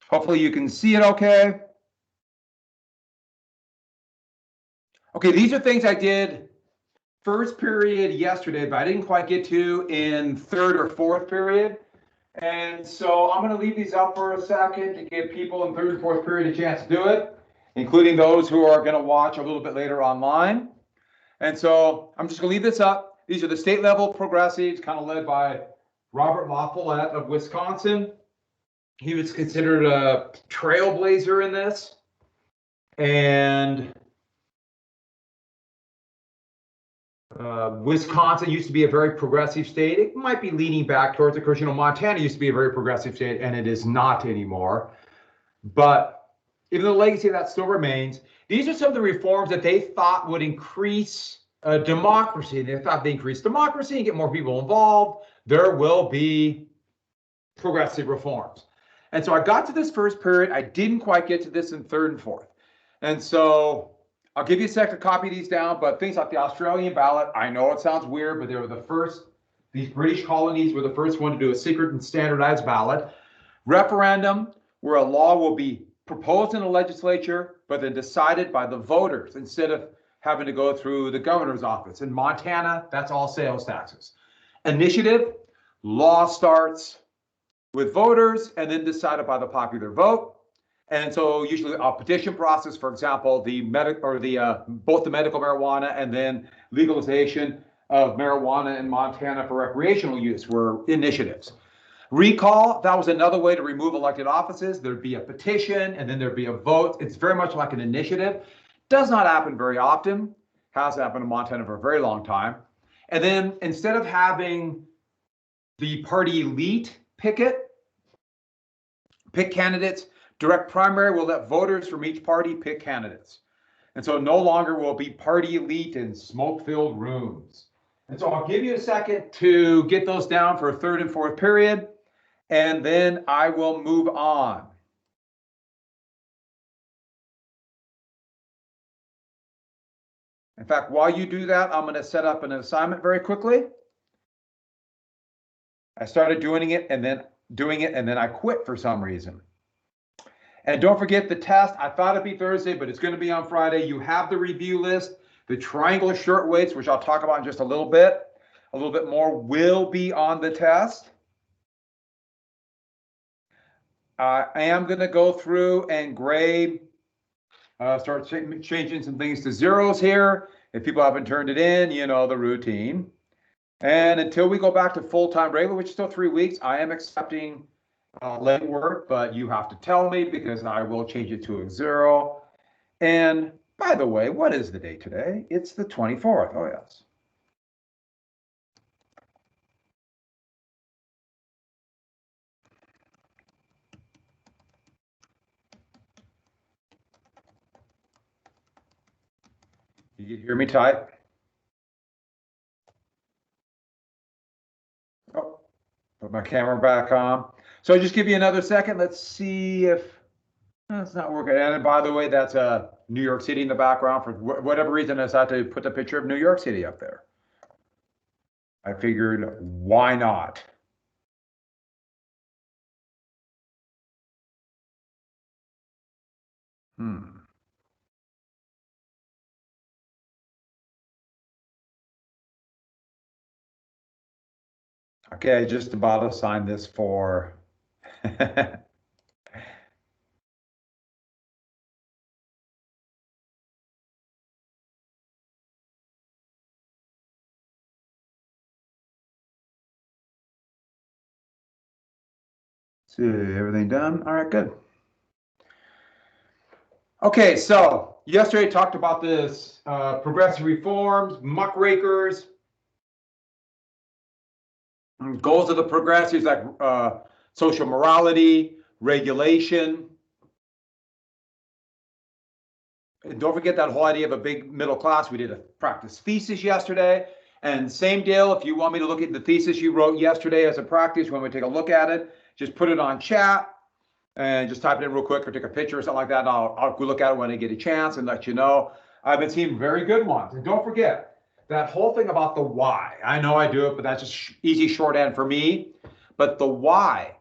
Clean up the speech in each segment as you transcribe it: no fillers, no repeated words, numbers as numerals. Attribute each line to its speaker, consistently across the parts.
Speaker 1: Hopefully you can see it okay. Okay, these are things I did first period yesterday, but I didn't quite get to in third or fourth period. And so I'm going to leave these up for a second to give people in third and fourth period a chance to do it, including those who are going to watch a little bit later online. And so I'm just going to leave this up. These are the state level progressives, kind of led by Robert LaFollette of Wisconsin. He was considered a trailblazer in this. And Wisconsin used to be a very progressive state. It might be leaning back towards it because, Montana used to be a very progressive state, and it is not anymore. But even though the legacy of that still remains, these are some of the reforms that they thought would increase democracy. They thought they increase democracy and get more people involved, there will be progressive reforms. And so I got to this first period. I didn't quite get to this in third and fourth. And so I'll give you a second to copy these down, but things like the Australian ballot, I know it sounds weird, but they were the first, these British colonies were the first one to do a secret and standardized ballot. Referendum, where a law will be proposed in the legislature, but then decided by the voters instead of having to go through the governor's office. In Montana, that's all sales taxes. Initiative, law starts with voters and then decided by the popular vote. And so usually a petition process, for example, both the medical marijuana and then legalization of marijuana in Montana for recreational use were initiatives. Recall, that was another way to remove elected offices. There'd be a petition and then there'd be a vote. It's very much like an initiative. Does not happen very often. Has happened in Montana for a very long time. And then instead of having the party elite pick candidates, direct primary will let voters from each party pick candidates. And so no longer will be party elite in smoke-filled rooms. And so I'll give you a second to get those down for a third and fourth period, and then I will move on. In fact, while you do that, I'm going to set up an assignment very quickly. I started doing it and then I quit for some reason. And don't forget the test. I thought it'd be Thursday, but it's going to be on Friday. You have the review list. The triangular shirtwaists, which I'll talk about in just a little bit more, will be on the test. I am going to go through and grade, start changing some things to zeros here. If people haven't turned it in, you know the routine. And until we go back to full-time regular, which is still 3 weeks, I am accepting late work, but you have to tell me because I will change it to a 0. And by the way, what is the date today? It's the 24th. Oh, yes. You can hear me type? Oh, put my camera back on. So just give you another second. Let's see if that's not working. And by the way, that's New York City in the background. For whatever reason, I decided to put the picture of New York City up there. I figured, why not? Okay, I just about assigned this for see, everything done? All right, good. Okay, so yesterday I talked about this progressive reforms, muckrakers, goals of the progressives like social morality, regulation. And don't forget that whole idea of a big middle class. We did a practice thesis yesterday. And same deal, if you want me to look at the thesis you wrote yesterday as a practice, you want me to take a look at it, just put it on chat and just type it in real quick or take a picture or something like that. And I'll go look at it when I get a chance and let you know. I've been seeing very good ones. And don't forget that whole thing about the why. I know I do it, but that's just easy shorthand for me. But the why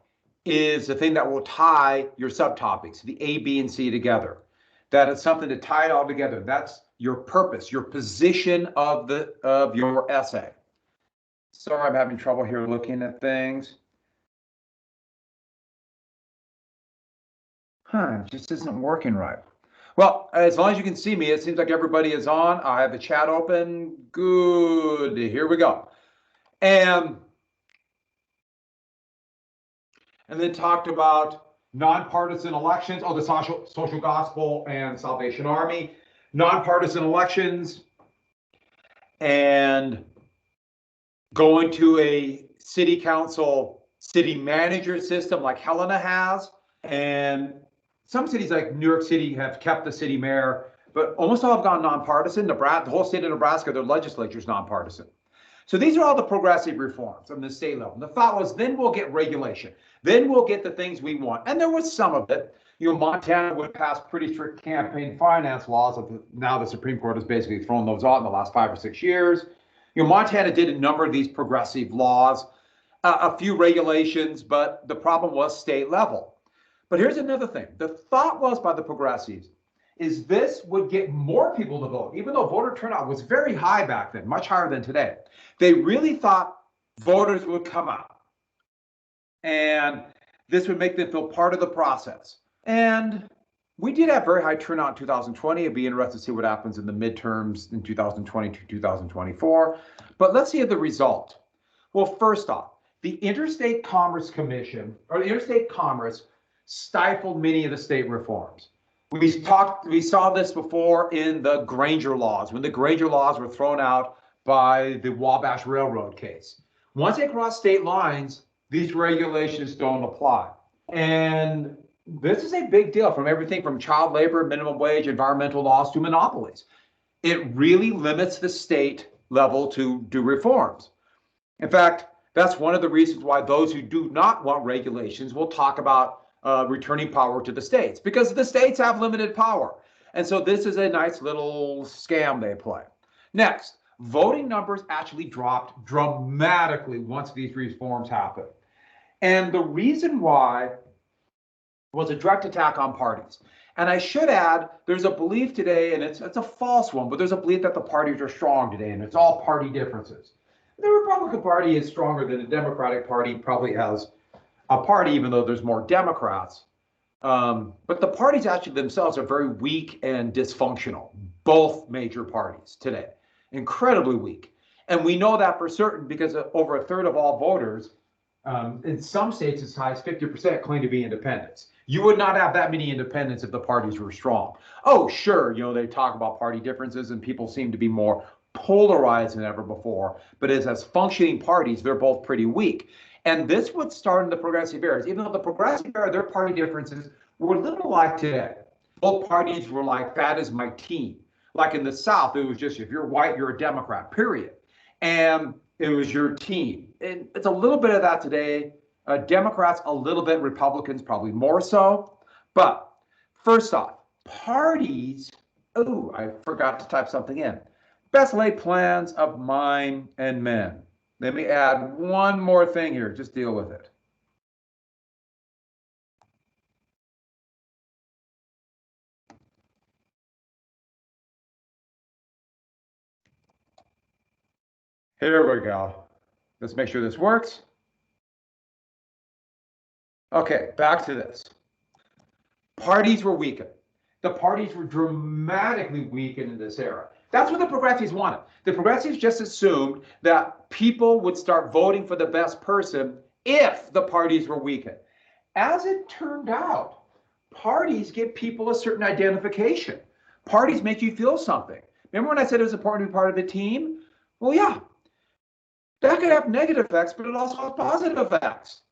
Speaker 1: is the thing that will tie your subtopics, the A, B, and C together. That it's something to tie it all together. That's your purpose, your position of your essay. Sorry, I'm having trouble here looking at things. It just isn't working right. Well, as long as you can see me, it seems like everybody is on. I have the chat open. Good. Here we go. And then talked about nonpartisan elections. Oh, the social gospel and Salvation Army. Nonpartisan elections and going to a city council, city manager system like Helena has. And some cities like New York City have kept the city mayor, but almost all have gone nonpartisan. Nebraska, the whole state of Nebraska, their legislature is nonpartisan. So these are all the progressive reforms on the state level. The thought was then we'll get regulation. Then we'll get the things we want. And there was some of it. You know, Montana would pass pretty strict campaign finance laws. Now the Supreme Court has basically thrown those out in the last 5 or 6 years. You know, Montana did a number of these progressive laws, a few regulations, but the problem was state level. But here's another thing. The thought was by the progressives is this would get more people to vote, even though voter turnout was very high back then, much higher than today. They really thought voters would come out and this would make them feel part of the process. And we did have very high turnout in 2020. It'd be interesting to see what happens in the midterms in 2020 to 2024. But let's see the result. Well, first off, the Interstate Commerce Commission, or the Interstate Commerce, stifled many of the state reforms. We saw this before in the Granger laws, when the Granger laws were thrown out by the Wabash Railroad case. Once they cross state lines, these regulations don't apply. And this is a big deal, from everything from child labor, minimum wage, environmental laws to monopolies. It really limits the state level to do reforms. In fact, that's one of the reasons why those who do not want regulations will talk about returning power to the states, because the states have limited power. And so this is a nice little scam they play. Next, voting numbers actually dropped dramatically once these reforms happened. And the reason why was a direct attack on parties. And I should add, there's a belief today, and it's a false one, but there's a belief that the parties are strong today, and it's all party differences. The Republican Party is stronger than the Democratic Party probably has a party, even though there's more Democrats. But the parties actually themselves are very weak and dysfunctional, both major parties today, incredibly weak. And we know that for certain because over a third of all voters, in some states as high as 50% claim to be independents. You would not have that many independents if the parties were strong. Oh, sure, you know, they talk about party differences and people seem to be more polarized than ever before, but as functioning parties, they're both pretty weak. And this would start in the progressive era. Even though the progressive era, their party differences were a little like today. Both parties were like, that is my team. Like in the South, it was just, if you're white, you're a Democrat, period. And it was your team. And it's a little bit of that today. Democrats, a little bit, Republicans, probably more so. But first off, parties, oh, I forgot to type something in. Best laid plans of mine and men. Let me add one more thing here, just deal with it. Here we go. Let's make sure this works. Okay, back to this. Parties were weakened. The parties were dramatically weakened in this era. That's what the progressives wanted. The progressives just assumed that people would start voting for the best person if the parties were weakened. As it turned out, parties give people a certain identification. Parties make you feel something. Remember when I said it was important to be part of a team? Well, yeah, that could have negative effects, but it also has positive effects.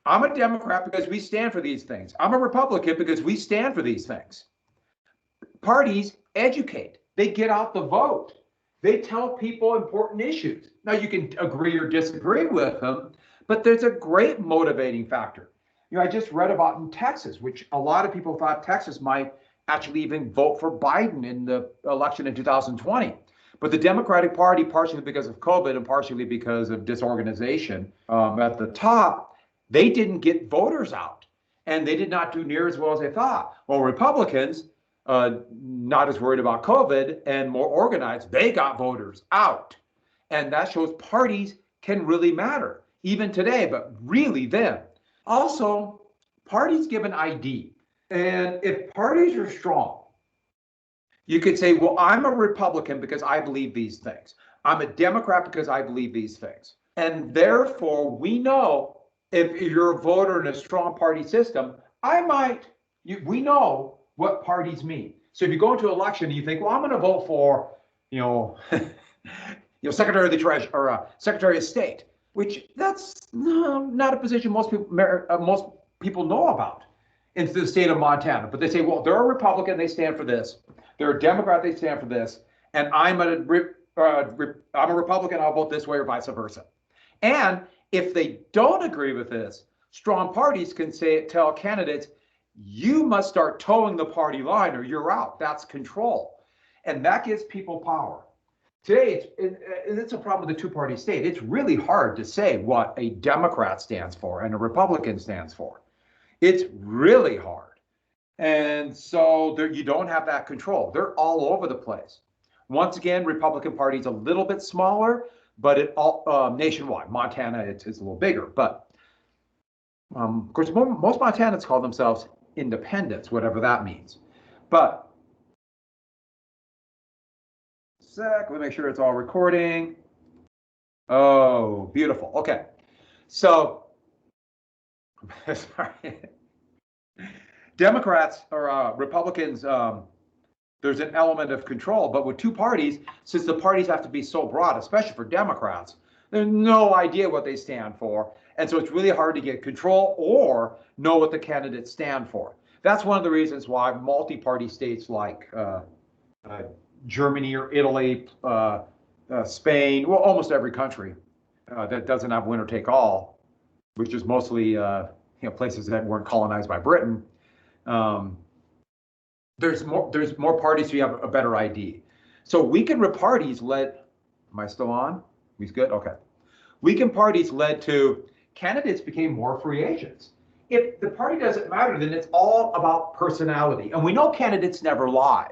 Speaker 1: I'm a Democrat because we stand for these things. I'm a Republican because we stand for these things. Parties educate. They get out the vote. They tell people important issues. Now, you can agree or disagree with them, but there's a great motivating factor. You know, I just read about in Texas, which a lot of people thought Texas might actually even vote for Biden in the election in 2020. But the Democratic Party, partially because of COVID and partially because of disorganization at the top, they didn't get voters out, and they did not do near as well as they thought. Well, Republicans, not as worried about COVID and more organized, they got voters out. And that shows parties can really matter, even today, but really then. Also, parties give an ID. And if parties are strong, you could say, well, I'm a Republican because I believe these things. I'm a Democrat because I believe these things. And therefore, we know if you're a voter in a strong party system, we know what parties mean. So if you go into an election and you think, well, I'm going to vote for, Secretary of the Treasury or Secretary of State, which that's not a position most people know about in the state of Montana. But they say, well, they're a Republican, they stand for this. They're a Democrat, they stand for this. And I'm a Republican, I'll vote this way, or vice versa. And if they don't agree with this, strong parties can tell candidates, you must start towing the party line or you're out. That's control. And that gives people power. Today, it's a problem with the two-party state. It's really hard to say what a Democrat stands for and a Republican stands for. It's really hard. And so you don't have that control. They're all over the place. Once again, Republican Party is a little bit smaller, but nationwide. Montana, it's a little bigger. But of course, most Montanans call themselves independents, whatever that means. But let me make sure it's all recording. Oh, beautiful. Okay. So, sorry. Democrats or Republicans, there's an element of control, but with two parties, since the parties have to be so broad, especially for Democrats, there's no idea what they stand for. And so it's really hard to get control or know what the candidates stand for. That's one of the reasons why multi-party states like Germany or Italy, Spain, well, almost every country that doesn't have winner take all, which is mostly places that weren't colonized by Britain. There's more parties, so you have a better ID. So weakened parties led. Am I still on? He's good. Okay. Weakened parties led to candidates became more free agents. If the party doesn't matter, then it's all about personality, and we know candidates never lie.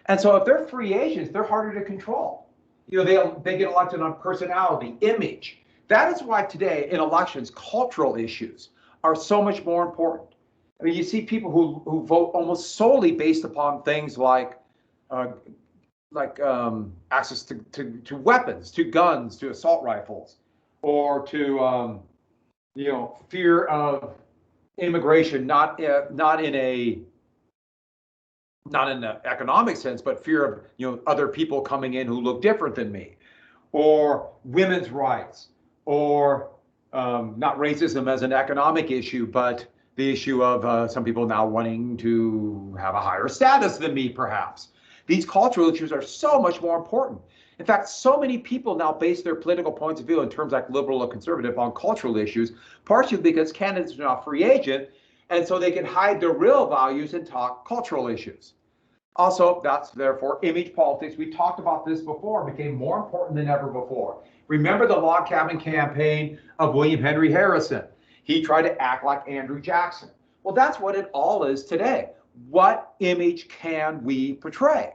Speaker 1: And so if they're free agents, they're harder to control. They get elected on personality, image. That is why today in elections, cultural issues are so much more important. I mean, you see people who vote almost solely based upon things like access to weapons, to guns, to assault rifles, or to fear of immigration, not in an economic sense, but fear of other people coming in who look different than me, or women's rights, or not racism as an economic issue, but the issue of some people now wanting to have a higher status than me, perhaps. These cultural issues are so much more important. In fact, so many people now base their political points of view in terms like liberal or conservative on cultural issues, partially because candidates are not free agent, and so they can hide their real values and talk cultural issues. Also, that's therefore image politics. We talked about this before, became more important than ever before. Remember the log cabin campaign of William Henry Harrison? He tried to act like Andrew Jackson. Well, that's what it all is today. What image can we portray?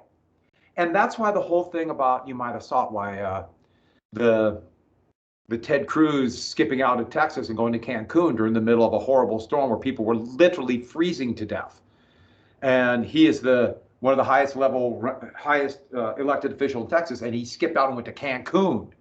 Speaker 1: And that's why the whole thing about, you might have saw it, why the Ted Cruz skipping out of Texas and going to Cancun during the middle of a horrible storm where people were literally freezing to death. And he is one of the highest elected official in Texas, and he skipped out and went to Cancun.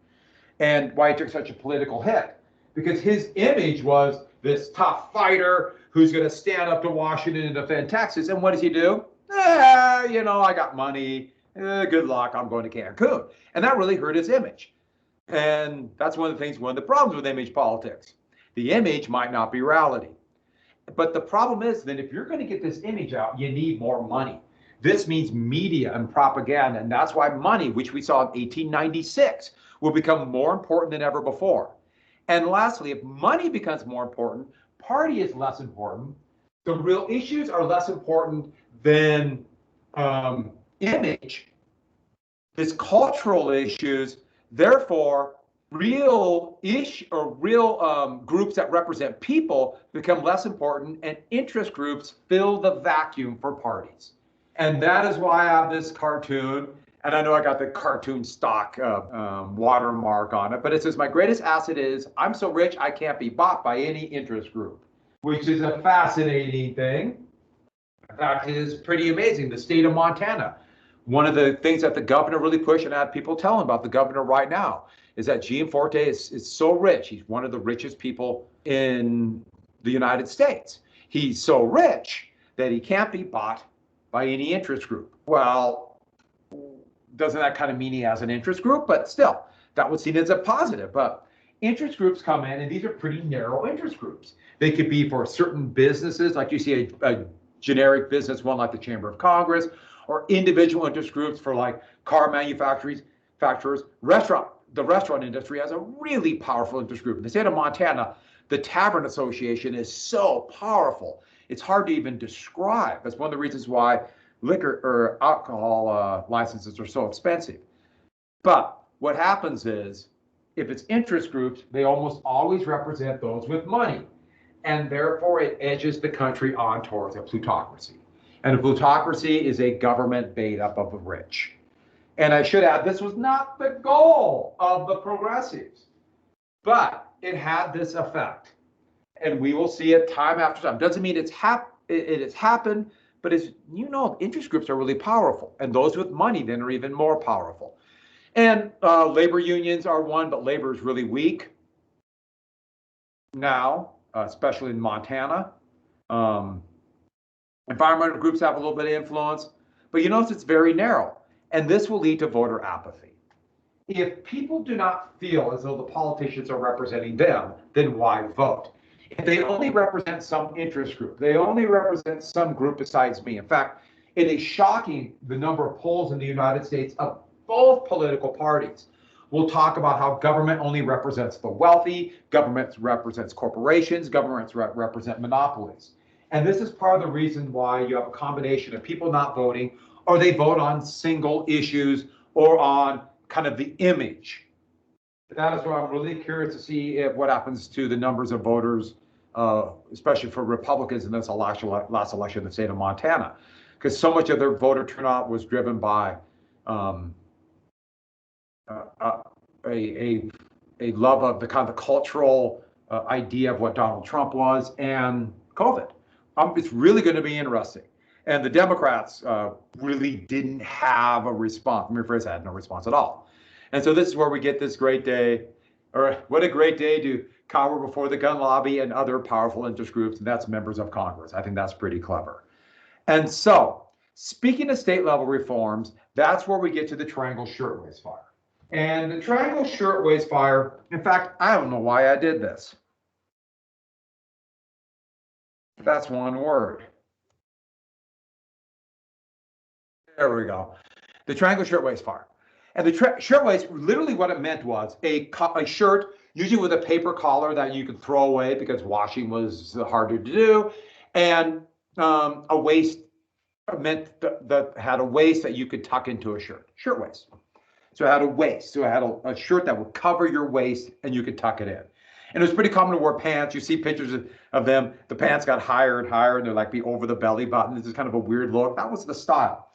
Speaker 1: And why he took such a political hit? Because his image was this tough fighter who's going to stand up to Washington and defend Texas. And what does he do? I got money. Good luck. I'm going to Cancun. And that really hurt his image. And that's one of the problems with image politics. The image might not be reality. But the problem is that if you're going to get this image out, you need more money. This means media and propaganda. And that's why money, which we saw in 1896, will become more important than ever before. And lastly, if money becomes more important, party is less important. The real issues are less important than image. This cultural issues, therefore, real groups that represent people become less important, and interest groups fill the vacuum for parties. And that is why I have this cartoon. And I know I got the cartoon stock watermark on it, but it says, my greatest asset is I'm so rich I can't be bought by any interest group, which is a fascinating thing. In fact, it is pretty amazing. The state of Montana, one of the things that the governor really pushed, and I have people telling about the governor right now, is that Gianforte is so rich. He's one of the richest people in the United States. He's so rich that he can't be bought by any interest group. Well, doesn't that kind of mean he has an interest group? But still, that was seen as a positive. But interest groups come in, and these are pretty narrow interest groups. They could be for certain businesses, like you see a generic business one like the Chamber of Congress, or individual interest groups for like car manufacturers. The restaurant industry has a really powerful interest group. In the state of Montana, the Tavern Association is so powerful. It's hard to even describe. That's one of the reasons why liquor or alcohol licenses are so expensive. But what happens is, if it's interest groups, they almost always represent those with money. And therefore, it edges the country on towards a plutocracy. And a plutocracy is a government made up of the rich. And I should add, this was not the goal of the progressives, but it had this effect. And we will see it time after time. Doesn't mean it has happened, but as you know, interest groups are really powerful. And those with money then are even more powerful. And labor unions are one, but labor is really weak now, especially in Montana. Environmental groups have a little bit of influence, but you notice it's very narrow. And this will lead to voter apathy. If people do not feel as though the politicians are representing them, then why vote? If they only represent some interest group, they only represent some group besides me. In fact, it is shocking the number of polls in the United States of both political parties will talk about how government only represents the wealthy, government represents corporations, governments represent monopolies. And this is part of the reason why you have a combination of people not voting, or they vote on single issues or on kind of the image. That is why I'm really curious to see what happens to the numbers of voters, especially for Republicans in this last election in the state of Montana, because so much of their voter turnout was driven by a love of the kind of the cultural idea of what Donald Trump was and COVID. It's really going to be interesting. And the Democrats really didn't have a response. Let me rephrase that, had no response at all. And so this is where we get this great day, or what a great day to cower before the gun lobby and other powerful interest groups, and that's members of Congress. I think that's pretty clever. And so, speaking of state level reforms, that's where we get to the Triangle Shirtwaist Fire. And the Triangle Shirtwaist Fire, in fact, I don't know why I did this. That's one word. There we go. The Triangle Shirtwaist Fire. And the shirtwaist, literally what it meant was a shirt, usually with a paper collar that you could throw away because washing was harder to do, and a waist meant that had a waist that you could tuck into a shirtwaist. So it had a waist. So it had a shirt that would cover your waist and you could tuck it in. And it was pretty common to wear pants. You see pictures of them. The pants got higher and higher, and they're like be over the belly button. This is kind of a weird look. That was the style.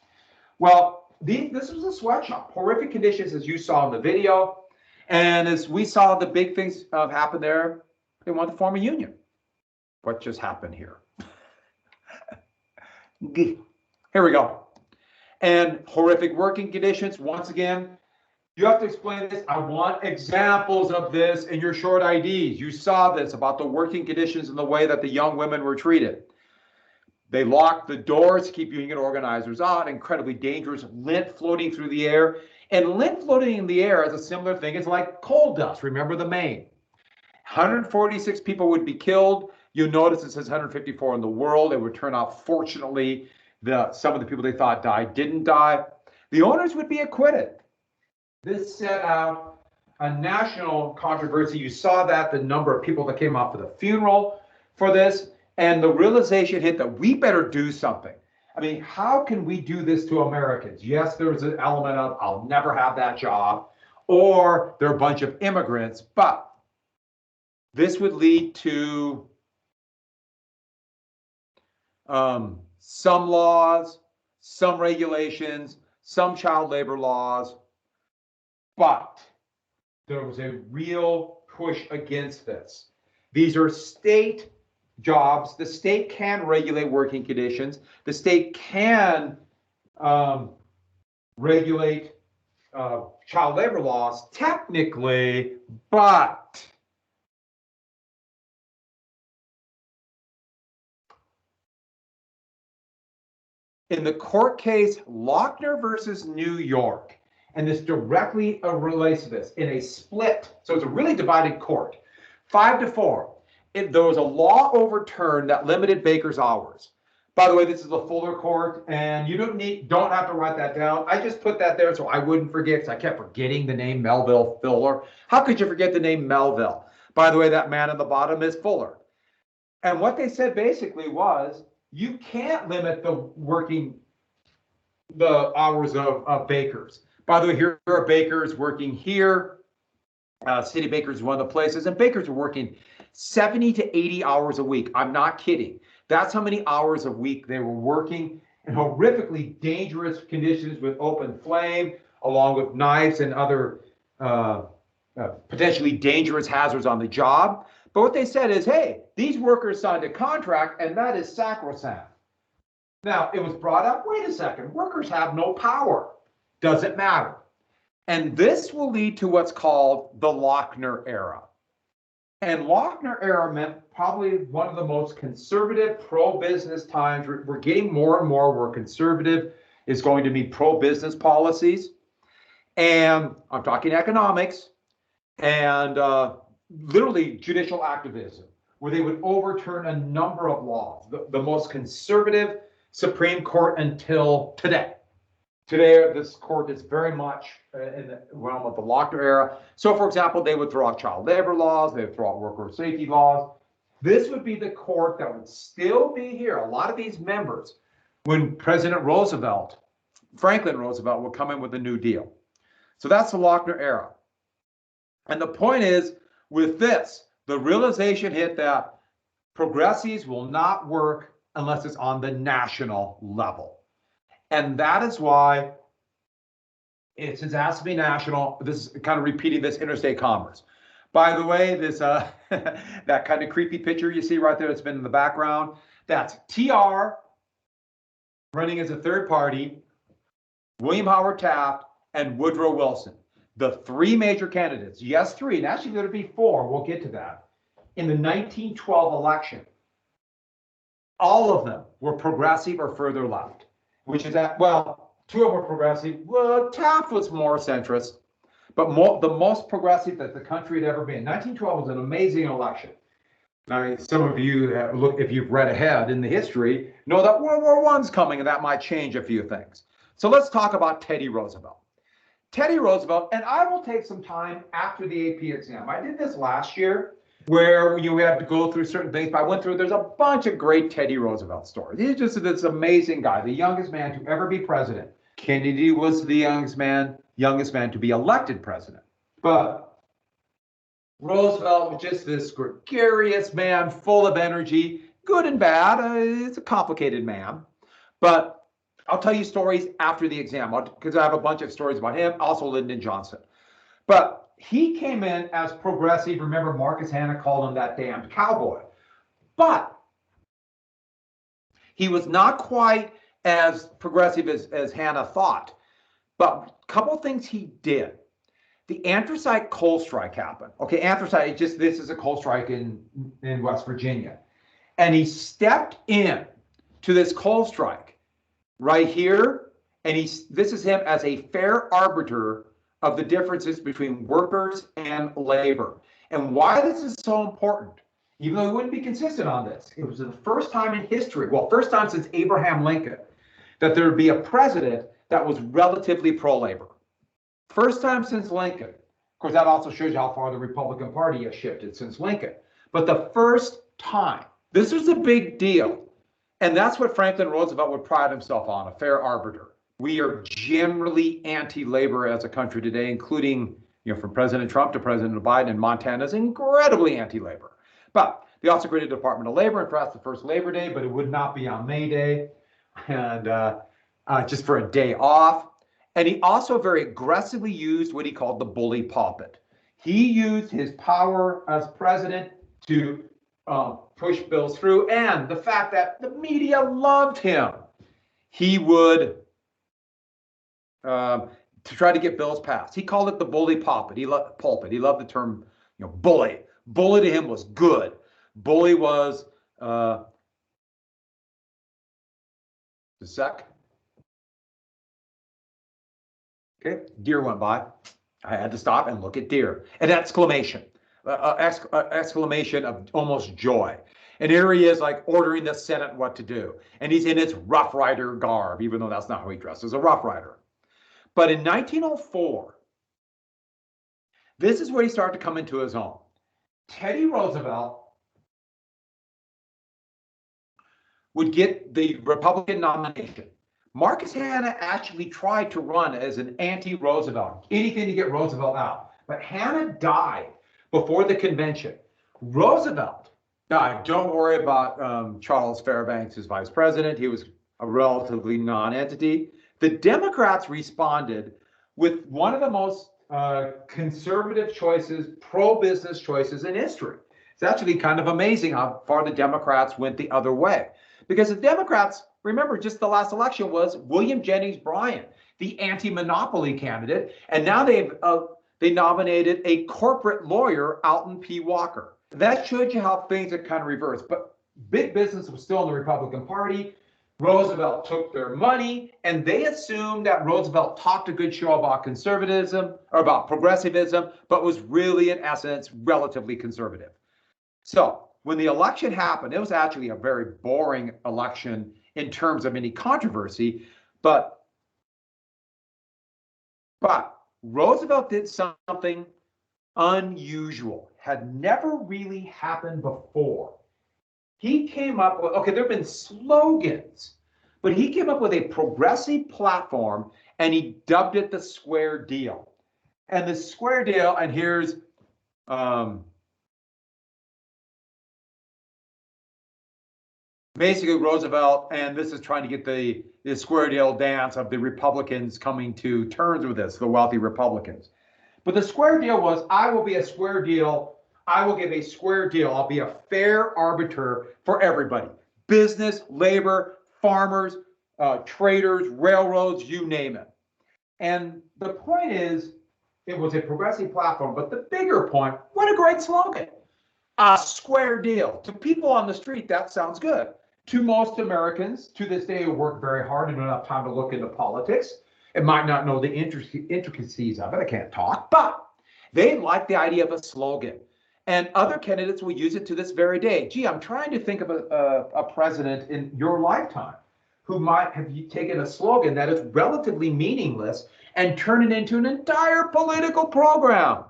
Speaker 1: Well, this was a sweatshop. Horrific conditions, as you saw in the video. And as we saw the big things happen there, they wanted to form a union. What just happened here? Here we go. And horrific working conditions. Once again, you have to explain this. I want examples of this in your short IDs. You saw this about the working conditions and the way that the young women were treated. They locked the doors to keep union organizers out. Incredibly dangerous. Lint floating through the air. And lint floating in the air is a similar thing. It's like coal dust. Remember the Maine. 146 people would be killed. You notice it says 154 in the world. It would turn out, fortunately, some of the people they thought died didn't die. The owners would be acquitted. This set out a national controversy. You saw that, the number of people that came out for the funeral for this, and the realization hit that we better do something. I mean, how can we do this to Americans? Yes, there's an element of, I'll never have that job, or they're a bunch of immigrants. But this would lead to some laws, some regulations, some child labor laws, but there was a real push against this. These are state jobs. The state can regulate working conditions. The state can regulate child labor laws technically, but in the court case Lochner versus New York, and this directly relates to this, in a split, so it's a really divided court, 5-4, there was a law overturned that limited baker's hours. By the way, this is the Fuller Court, and you don't have to write that down. I just put that there so I wouldn't forget, because I kept forgetting the name Melville Fuller. How could you forget the name Melville? By the way, that man at the bottom is Fuller. And what they said basically was, you can't limit the hours of bakers. By the way, here are bakers working here. City bakers is one of the places, and bakers are working 70 to 80 hours a week. I'm not kidding. That's how many hours a week they were working in horrifically dangerous conditions with open flame, along with knives and other potentially dangerous hazards on the job. But what they said is, hey, these workers signed a contract, and that is sacrosanct. Now, it was brought up, wait a second, workers have no power. Doesn't matter. And this will lead to what's called the Lochner Era. And Lochner Era meant probably one of the most conservative pro-business times. We're getting more and more where conservative is going to be pro-business policies. And I'm talking economics and literally judicial activism, where they would overturn a number of laws, the most conservative Supreme Court until today. Today, this court is very much in the realm of the Lochner Era. So, for example, they would throw out child labor laws, they would throw out worker safety laws. This would be the court that would still be here. A lot of these members, when President Roosevelt, Franklin Roosevelt, would come in with a New Deal. So that's the Lochner Era. And the point is, with this, the realization hit that progressives will not work unless it's on the national level. And that is why it has to be national. This is kind of repeating this interstate commerce. By the way, this that kind of creepy picture you see right there that's been in the background, that's TR running as a third party, William Howard Taft, and Woodrow Wilson. The three major candidates, yes, three, and actually there'd be four, we'll get to that, in the 1912 election. All of them were progressive or further left. Which is that, well, two of them were progressive. Well, Taft was more centrist, but the most progressive that the country had ever been. 1912 was an amazing election. I mean, some of you look, if you've read ahead in the history, know that World War I's coming, and that might change a few things. So let's talk about Teddy Roosevelt. Teddy Roosevelt, and I will take some time after the AP exam. I did this last year, where you have to go through certain things. But I went through, there's a bunch of great Teddy Roosevelt stories. He's just this amazing guy, the youngest man to ever be president. Kennedy was the youngest man to be elected president. But Roosevelt was just this gregarious man, full of energy, good and bad. It's a complicated man. But I'll tell you stories after the exam, because I have a bunch of stories about him, also Lyndon Johnson. But he came in as progressive. Remember, Marcus Hanna called him that damned cowboy. But he was not quite as progressive as Hanna thought. But a couple of things he did. The anthracite coal strike happened. Okay, anthracite, this is a coal strike in West Virginia. And he stepped in to this coal strike right here. And this is him as a fair arbiter of the differences between workers and labor. And why this is so important, even though he wouldn't be consistent on this, it was the first time in history, well, first time since Abraham Lincoln, that there would be a president that was relatively pro-labor. First time since Lincoln. Of course, that also shows you how far the Republican Party has shifted since Lincoln. But the first time, this was a big deal. And that's what Franklin Roosevelt would pride himself on, a fair arbiter. We are generally anti-labor as a country today, including from President Trump to President Biden, and Montana is incredibly anti-labor. But they also created a Department of Labor, and perhaps the first Labor Day, but it would not be on May Day, and just for a day off. And he also very aggressively used what he called the bully pulpit. He used his power as president to push bills through, and the fact that the media loved him. He would to try to get bills passed. He called it the bully pulpit. He loved the term, bully. Bully to him was good. Bully was a sec. Okay, deer went by. I had to stop and look at deer. An exclamation, exclamation of almost joy. And here he is, like ordering the Senate what to do. And he's in his Rough Rider garb, even though that's not how he dressed as a Rough Rider. But in 1904, this is where he started to come into his own. Teddy Roosevelt would get the Republican nomination. Marcus Hanna actually tried to run as an anti-Roosevelt, anything to get Roosevelt out. But Hanna died before the convention. Roosevelt died. Don't worry about Charles Fairbanks as vice president. He was a relatively non-entity. The Democrats responded with one of the most conservative choices, pro-business choices in history. It's actually kind of amazing how far the Democrats went the other way. Because the Democrats, remember, just the last election was William Jennings Bryan, the anti-monopoly candidate, and now they nominated a corporate lawyer, Alton P. Walker. That shows you how things are kind of reversed. But big business was still in the Republican Party. Roosevelt took their money, and they assumed that Roosevelt talked a good show about conservatism or about progressivism, but was really, in essence, relatively conservative. So when the election happened, it was actually a very boring election in terms of any controversy, but Roosevelt did something unusual, had never really happened before. He came up with, okay, there have been slogans, but he came up with a progressive platform, and he dubbed it the Square Deal. And the Square Deal, and here's basically Roosevelt, and this is trying to get the Square Deal dance of the Republicans coming to terms with this, the wealthy Republicans. But the Square Deal was, I will be a square deal. I will give a square deal. I'll be a fair arbiter for everybody. Business, labor, farmers, traders, railroads, you name it. And the point is, it was a progressive platform, but the bigger point, what a great slogan. A square deal. To people on the street, that sounds good. To most Americans, to this day, who work very hard and don't have time to look into politics, and might not know the intricacies of it, I can't talk, but they like the idea of a slogan. And other candidates will use it to this very day. Gee, I'm trying to think of a president in your lifetime who might have taken a slogan that is relatively meaningless and turned it into an entire political program.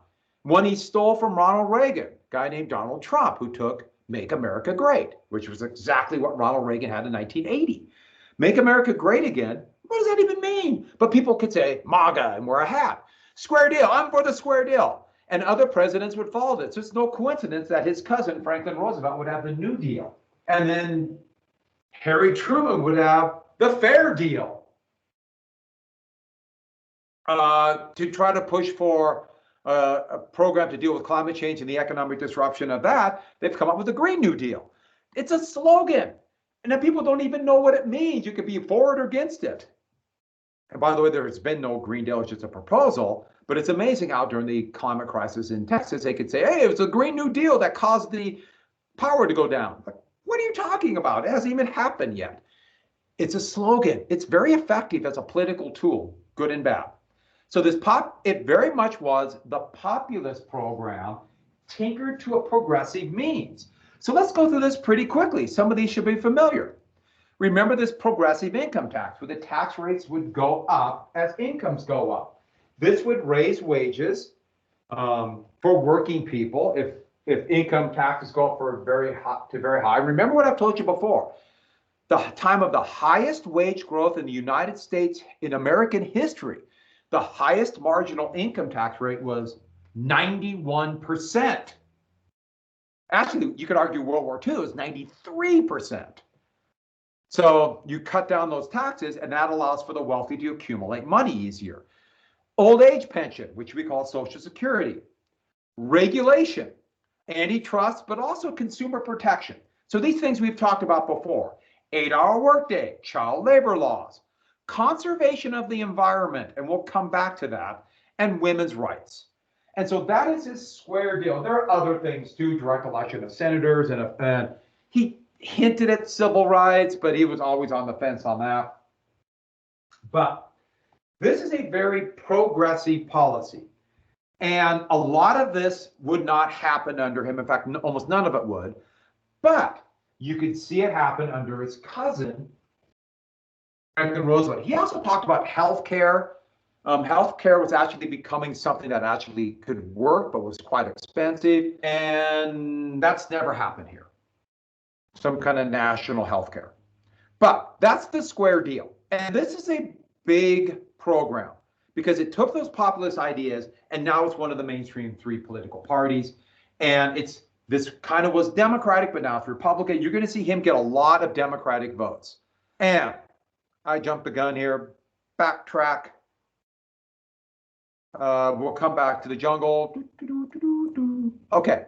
Speaker 1: One he stole from Ronald Reagan, a guy named Donald Trump, who took Make America Great, which was exactly what Ronald Reagan had in 1980. Make America Great Again. What does that even mean? But people could say MAGA and wear a hat. Square deal. I'm for the square deal. And other presidents would follow this. It's no coincidence that his cousin, Franklin Roosevelt, would have the New Deal. And then Harry Truman would have the Fair Deal to try to push for a program to deal with climate change and the economic disruption of that. They've come up with the Green New Deal. It's a slogan. And then people don't even know what it means. You could be for it or against it. And by the way, there's been no Green Deal, it's just a proposal. But it's amazing how during the climate crisis in Texas, they could say, hey, it was a Green New Deal that caused the power to go down. Like, what are you talking about? It hasn't even happened yet. It's a slogan. It's very effective as a political tool, good and bad. So it very much was the populist program tinkered to a progressive means. So let's go through this pretty quickly. Some of these should be familiar. Remember this progressive income tax, where the tax rates would go up as incomes go up. This would raise wages for working people if income taxes go up for very high. Remember what I've told you before. The time of the highest wage growth in the United States in American history, The highest marginal income tax rate was 91%. Actually, you could argue World War II is 93%. So you cut down those taxes, and that allows for the wealthy to accumulate money easier. Old age pension, which we call Social Security. Regulation, antitrust, but also consumer protection. So these things we've talked about before. 8-hour workday, child labor laws, conservation of the environment, and we'll come back to that, and women's rights. And so that is his square deal. There are other things too, direct election of senators, and he hinted at civil rights, but he was always on the fence on that. But this is a very progressive policy. And a lot of this would not happen under him. In fact, almost none of it would. But you could see it happen under his cousin, Franklin Roosevelt. He also talked about health care. Healthcare was actually becoming something that actually could work, but was quite expensive. And that's never happened here. Some kind of national healthcare. But that's the square deal. And this is a big program because it took those populist ideas and now it's one of the mainstream 3 political parties. And this kind of was Democratic, but now it's Republican. You're going to see him get a lot of Democratic votes. And I jumped the gun here, backtrack. We'll come back to the jungle. Okay.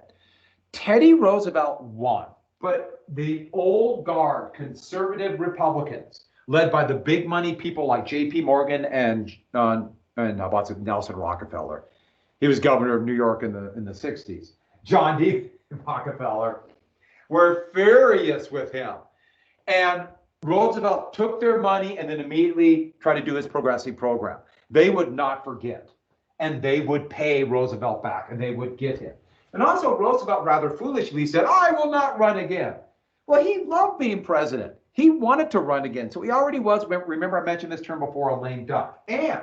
Speaker 1: Teddy Roosevelt won, but the old guard, conservative Republicans, led by the big money people like J.P. Morgan and Nelson Rockefeller. He was governor of New York in the 60s. John D. Rockefeller were furious with him. And Roosevelt took their money and then immediately tried to do his progressive program. They would not forget. And they would pay Roosevelt back and they would get him. And also Roosevelt rather foolishly said, I will not run again. Well, he loved being president. He wanted to run again. So he already was, remember I mentioned this term before, a lame duck. And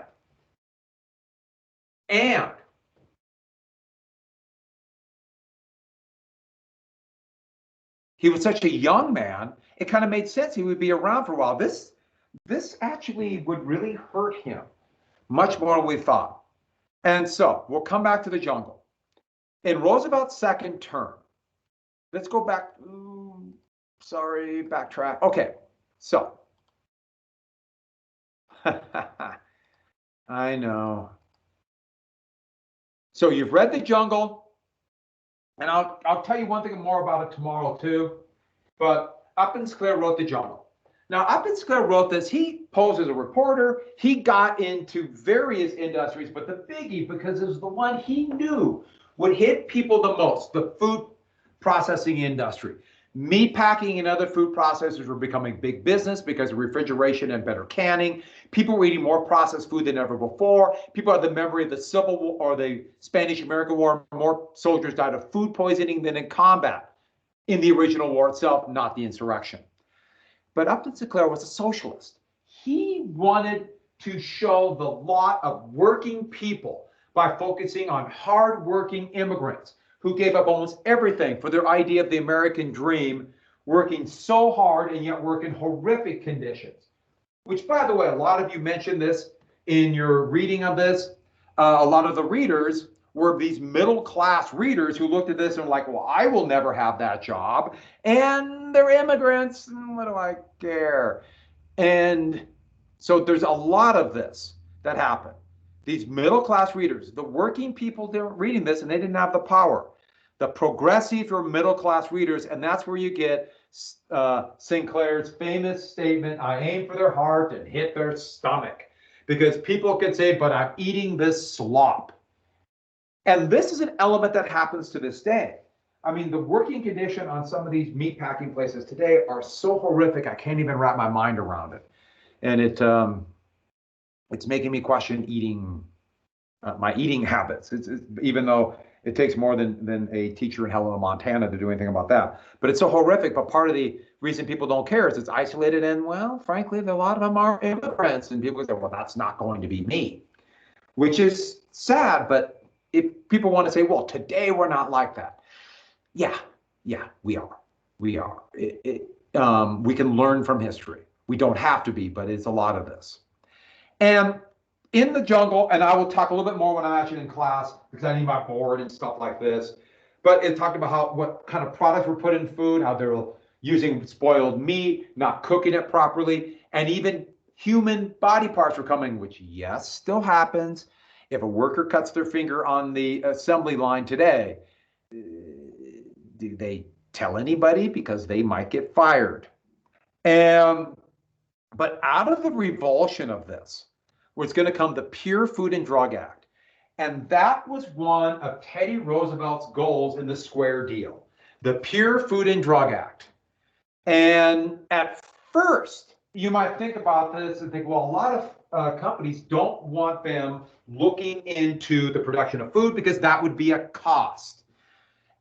Speaker 1: he was such a young man, it kind of made sense he would be around for a while. This actually would really hurt him much more than we thought. And so we'll come back to the jungle. In Roosevelt's second term, let's go back. Sorry, backtrack. Okay, so I know. So you've read The Jungle, and I'll tell you one thing more about it tomorrow too. But Upton Sinclair wrote The Jungle. Now, Upton Sinclair wrote this. He posed as a reporter. He got into various industries, but the biggie, because it was the one he knew would hit people the most, the food processing industry. Meat packing and other food processors were becoming big business because of refrigeration and better canning. People were eating more processed food than ever before. People had the memory of the Civil War or the Spanish-American War. More soldiers died of food poisoning than in combat in the original war itself, not the insurrection. But Upton Sinclair was a socialist. He wanted to show the lot of working people by focusing on hard-working immigrants who gave up almost everything for their idea of the American dream, working so hard and yet work in horrific conditions. Which, by the way, a lot of you mentioned this in your reading of this. A lot of the readers were these middle-class readers who looked at this and were like, well, I will never have that job. And they're immigrants, and what do I care? And so there's a lot of this that happened. These middle-class readers, the working people, they were reading this and they didn't have the power. The progressive or middle-class readers, and that's where you get Sinclair's famous statement, I aim for their heart and hit their stomach. Because people could say, but I'm eating this slop. And this is an element that happens to this day. I mean, the working condition on some of these meatpacking places today are so horrific, I can't even wrap my mind around it. And it's making me question my eating habits. It's even though it takes more than a teacher in Helena, Montana to do anything about that. But it's so horrific. But part of the reason people don't care is it's isolated. And, well, frankly, a lot of them are immigrants. And people say, well, that's not going to be me, which is sad. But if people want to say, well, today we're not like that. Yeah, we are. We are. We can learn from history. We don't have to be, but it's a lot of this. And in the jungle, and I will talk a little bit more when I'm actually in class because I need my board and stuff like this. But it talked about how what kind of products were put in food, how they were using spoiled meat, not cooking it properly, and even human body parts were coming, which yes, still happens. If a worker cuts their finger on the assembly line today, do they tell anybody? Because they might get fired. But out of the revulsion of this was going to come the Pure Food and Drug Act. And that was one of Teddy Roosevelt's goals in the Square Deal, the Pure Food and Drug Act. And at first, you might think about this and think, well, a lot of companies don't want them looking into the production of food because that would be a cost.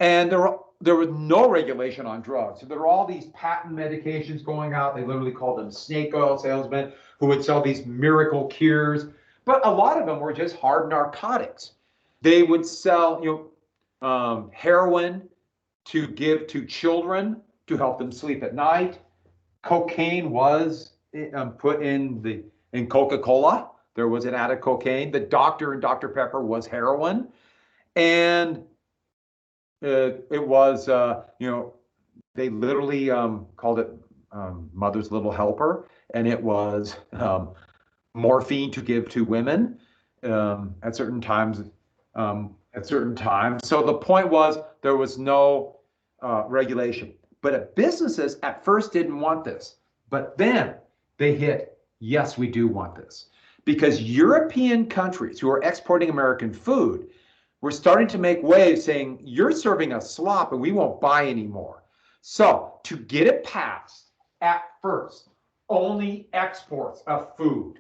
Speaker 1: And there was no regulation on drugs. So there were all these patent medications going out. They literally called them snake oil salesmen who would sell these miracle cures. But a lot of them were just hard narcotics. They would sell, heroin to give to children to help them sleep at night. Cocaine was put in Coca-Cola. There was an added cocaine. The Dr. and Dr. Pepper was heroin. And it was, they literally called it Mother's Little Helper, and it was morphine to give to women at certain times. So the point was there was no regulation. But businesses at first didn't want this, but then they hit, yes, we do want this. Because European countries who are exporting American food were starting to make waves saying, you're serving us slop and we won't buy anymore. So to get it passed, at first, only exports of food.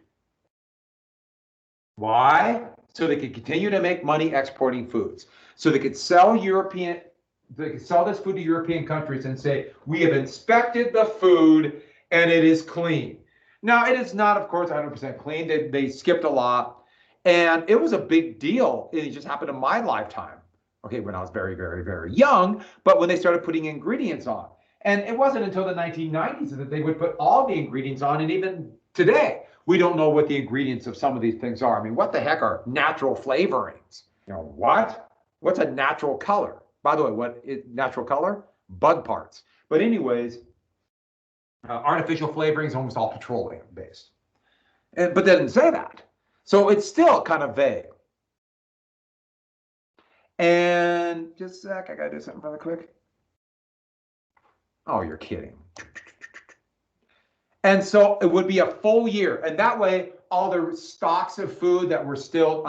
Speaker 1: Why? So they could continue to make money exporting foods. So they could sell this food to European countries and say, we have inspected the food and it is clean. Now, it is not, of course, 100% clean. They skipped a lot. And it was a big deal. It just happened in my lifetime. Okay, when I was very, very, very young, but when they started putting ingredients on. And it wasn't until the 1990s that they would put all the ingredients on. And even today, we don't know what the ingredients of some of these things are. I mean, what the heck are natural flavorings? What? What's a natural color? By the way, what is natural color? Bug parts. But anyways, artificial flavorings, almost all petroleum based. But they didn't say that. So it's still kind of vague. And just a sec, I gotta do something really quick. Oh, you're kidding. And so it would be a full year. And that way, all the stocks of food that were still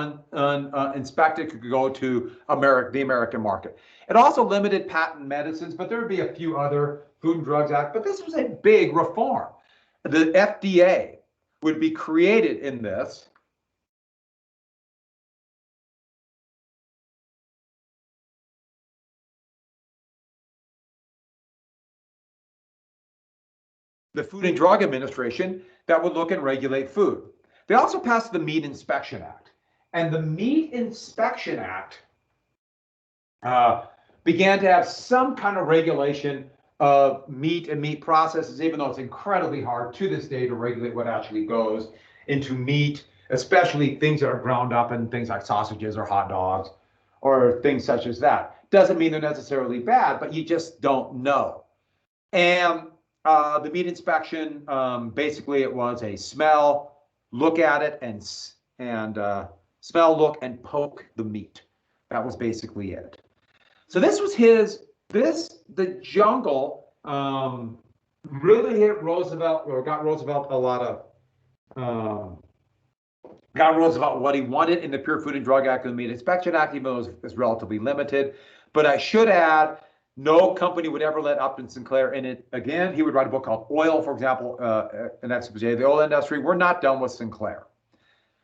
Speaker 1: inspected could go to the American market. It also limited patent medicines, but there would be a few other Food and Drugs Act. But this was a big reform. The FDA would be created in this. The Food and Drug Administration that would look and regulate food. They also passed the Meat Inspection Act. And the Meat Inspection Act began to have some kind of regulation of meat and meat processes, even though it's incredibly hard to this day to regulate what actually goes into meat, especially things that are ground up in things like sausages or hot dogs or things such as that. Doesn't mean they're necessarily bad, but you just don't know. And the meat inspection, basically it was a smell, look at it, and smell, look, and poke the meat. That was basically it. So this was the jungle really hit Roosevelt, or got Roosevelt a lot of, got Roosevelt what he wanted in the Pure Food and Drug Act and the Meat Inspection Act, even though it was relatively limited. But I should add, no company would ever let Upton Sinclair in it again. He would write a book called Oil, for example, an expose of the oil industry. We're not done with Sinclair.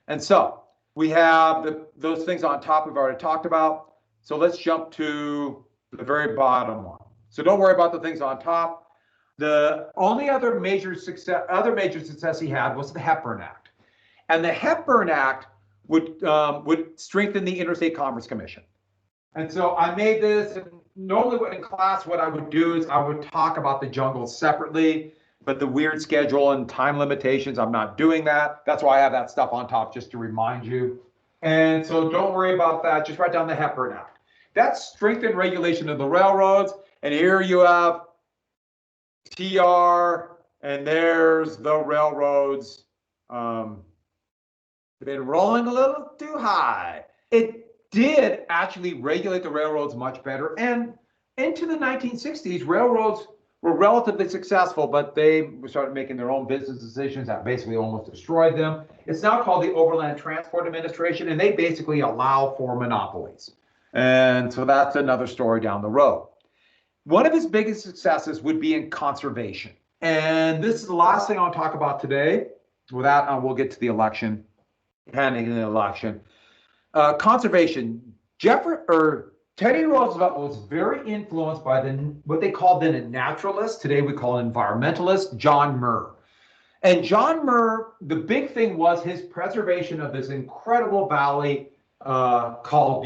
Speaker 1: And so we have those things on top we've already talked about. So let's jump to the very bottom one. So don't worry about the things on top. The only other major success he had was the Hepburn Act. And the Hepburn Act would strengthen the Interstate Commerce Commission. And so I made this, and normally in class what I would do is I would talk about the jungle separately, but the weird schedule and time limitations, I'm not doing that. That's why I have that stuff on top just to remind you. And so don't worry about that. Just write down the Heparin Act. That's strengthened regulation of the railroads. And here you have TR, and there's the railroads. Been rolling a little too high. It did actually regulate the railroads much better. And into the 1960s, railroads were relatively successful, but they started making their own business decisions that basically almost destroyed them. It's now called the Overland Transport Administration, and they basically allow for monopolies. And so that's another story down the road. One of his biggest successes would be in conservation. And this is the last thing I'll talk about today. With that, we'll get to the election, handing the election. Conservation. Teddy Roosevelt was very influenced by what they called then a naturalist. Today we call an environmentalist, John Muir. And John Muir, the big thing was his preservation of this incredible valley called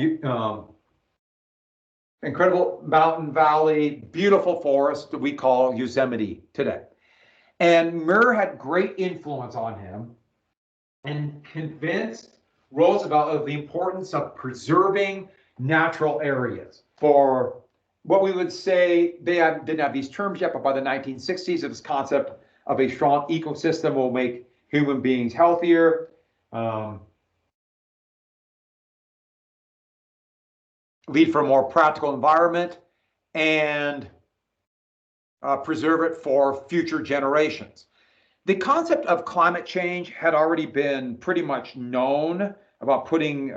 Speaker 1: incredible mountain valley, beautiful forest that we call Yosemite today. And Muir had great influence on him and convinced Roosevelt of the importance of preserving natural areas. For what we would say, didn't have these terms yet, but by the 1960s, this concept of a strong ecosystem will make human beings healthier, lead for a more practical environment, and preserve it for future generations. The concept of climate change had already been pretty much known about putting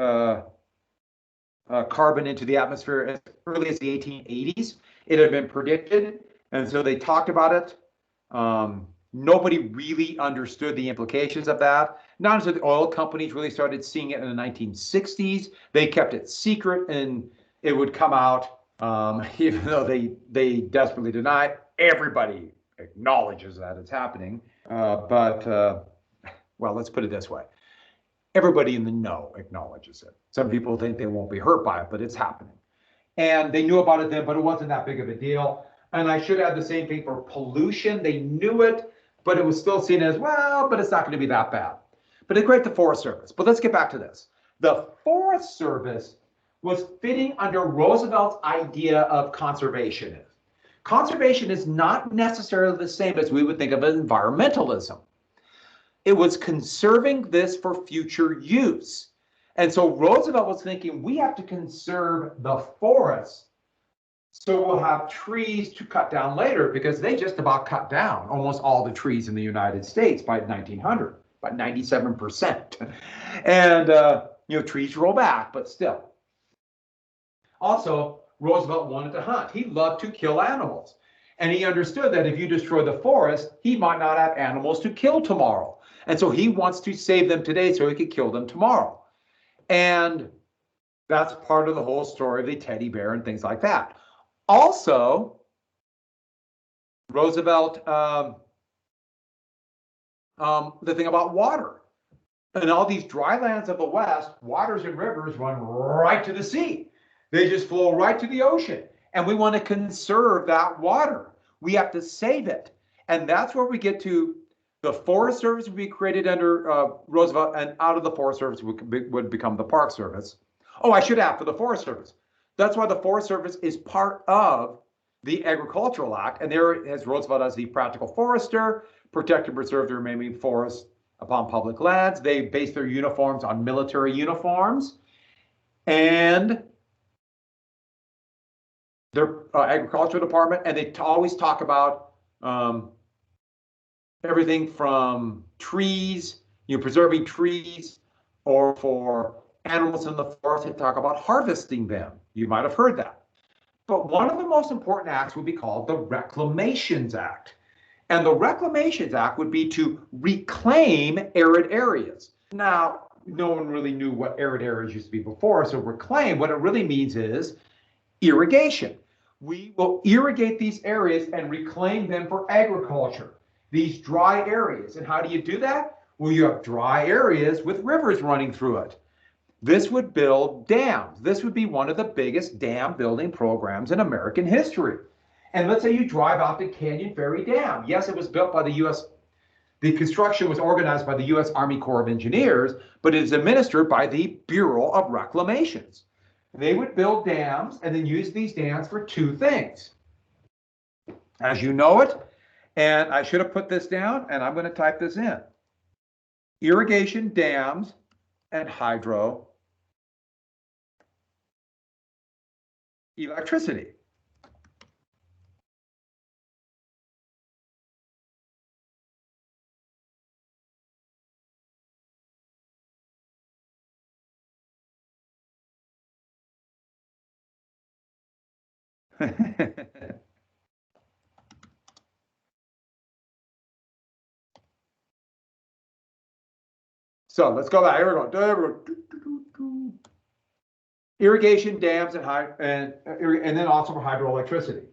Speaker 1: carbon into the atmosphere as early as the 1880s. It had been predicted, and so they talked about it. Nobody really understood the implications of that. Not until the oil companies really started seeing it in the 1960s. They kept it secret, and it would come out, even though they desperately deny it. Everybody acknowledges that it's happening. Well, let's put it this way. Everybody in the know acknowledges it. Some people think they won't be hurt by it, but it's happening. And they knew about it then, but it wasn't that big of a deal. And I should add the same thing for pollution. They knew it, but it was still seen as, well, but it's not going to be that bad. But it created the Forest Service. But let's get back to this. The Forest Service was fitting under Roosevelt's idea of conservation. Conservation is not necessarily the same as we would think of as environmentalism. It was conserving this for future use. And so Roosevelt was thinking, we have to conserve the forests so we'll have trees to cut down later, because they just about cut down almost all the trees in the United States by 1900, about 97%. And, trees roll back, but still. Also, Roosevelt wanted to hunt. He loved to kill animals. And he understood that if you destroy the forest, he might not have animals to kill tomorrow. And so he wants to save them today so he could kill them tomorrow. And that's part of the whole story of the teddy bear and things like that. Also, Roosevelt, the thing about water. In all these dry lands of the West, waters and rivers run right to the sea. They just flow right to the ocean. And we want to conserve that water. We have to save it. And that's where we get to the Forest Service would be created under Roosevelt, and out of the Forest Service would become the Park Service. Oh, I should add for the Forest Service. That's why the Forest Service is part of the Agricultural Act. And there has Roosevelt as the practical forester, protect and preserve the remaining forests upon public lands. They base their uniforms on military uniforms. And their agricultural department, and they always talk about everything from trees, preserving trees, or for animals in the forest, they talk about harvesting them. You might have heard that. But one of the most important acts would be called the Reclamations Act. And the Reclamations Act would be to reclaim arid areas. Now, no one really knew what arid areas used to be before, so reclaim, what it really means is irrigation. We will irrigate these areas and reclaim them for agriculture, these dry areas. And how do you do that? Well, you have dry areas with rivers running through it. This would build dams. This would be one of the biggest dam building programs in American history. And let's say you drive out to Canyon Ferry Dam. Yes, it was built by the U.S. The construction was organized by the U.S. Army Corps of Engineers, but it is administered by the Bureau of Reclamations. They would build dams and then use these dams for two things. As you know it, and I should have put this down, and I'm going to type this in. Irrigation, dams, and hydro electricity. So let's go back. Here we go. Irrigation, dams, and then also for hydroelectricity.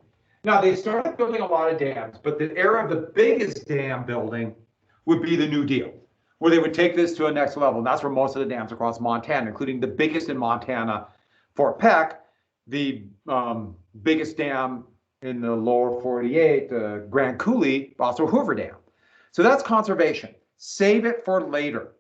Speaker 1: Now they started building a lot of dams, but the era of the biggest dam building would be the New Deal, where they would take this to a next level. And that's where most of the dams across Montana, including the biggest in Montana, Fort Peck, the biggest dam in the lower 48, Grand Coulee, also Hoover Dam. So that's conservation. Save it for later.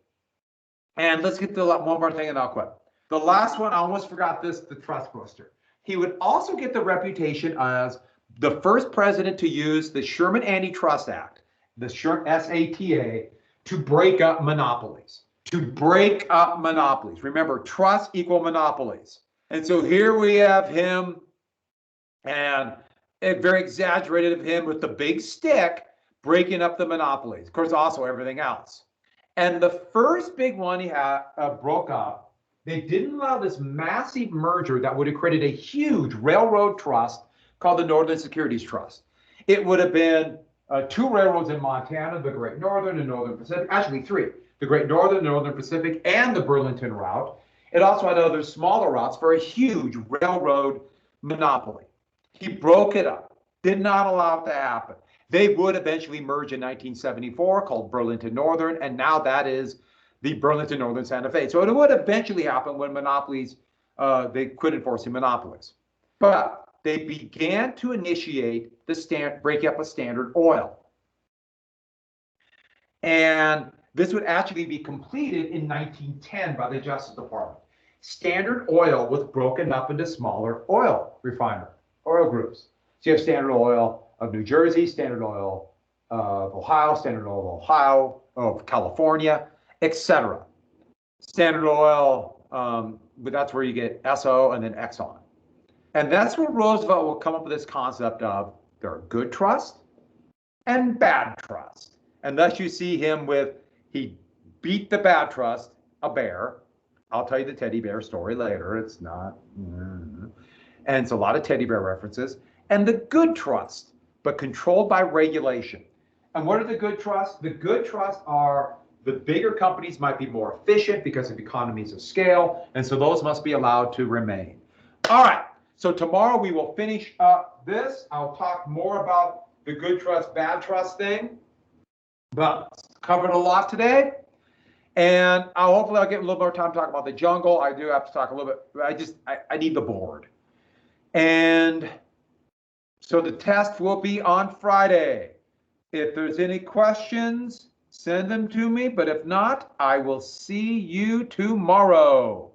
Speaker 1: And let's get to one more thing and I'll quit. The last one, I almost forgot this, the trust buster. He would also get the reputation as the first president to use the Sherman Antitrust Act, the SATA, to break up monopolies. Remember, trust equal monopolies. And so here we have him, and very exaggerated of him with the big stick, breaking up the monopolies. Of course, also everything else. And the first big one he had broke up. They didn't allow this massive merger that would have created a huge railroad trust called the Northern Securities Trust. It would have been two railroads in Montana, the Great Northern and Northern Pacific, actually three, the Great Northern, Northern Pacific, and the Burlington route. It also had other smaller routes for a huge railroad monopoly. He broke it up, did not allow it to happen. They would eventually merge in 1974, called Burlington Northern, and now that is the Burlington Northern Santa Fe. So it would eventually happen when monopolies, they quit enforcing monopolies. But they began to initiate the break up of Standard Oil. And this would actually be completed in 1910 by the Justice Department. Standard Oil was broken up into smaller oil groups. So you have Standard Oil of New Jersey, Standard Oil of Ohio, Standard Oil of California, etc. Standard Oil, but that's where you get SO and then Exxon. And that's where Roosevelt will come up with this concept of there are good trust and bad trust. And thus you see him with, he beat the bad trust, a bear. I'll tell you the teddy bear story later. It's not, and it's a lot of teddy bear references. And the good trust, but controlled by regulation. And what are the good trusts? The good trusts are the bigger companies might be more efficient because of economies of scale. And so those must be allowed to remain. All right. So tomorrow we will finish up this. I'll talk more about the good trust, bad trust thing. But covered a lot today. And hopefully I'll get a little more time to talk about the jungle. I do have to talk a little bit. I need the board. And so the test will be on Friday. If there's any questions, send them to me. But if not, I will see you tomorrow.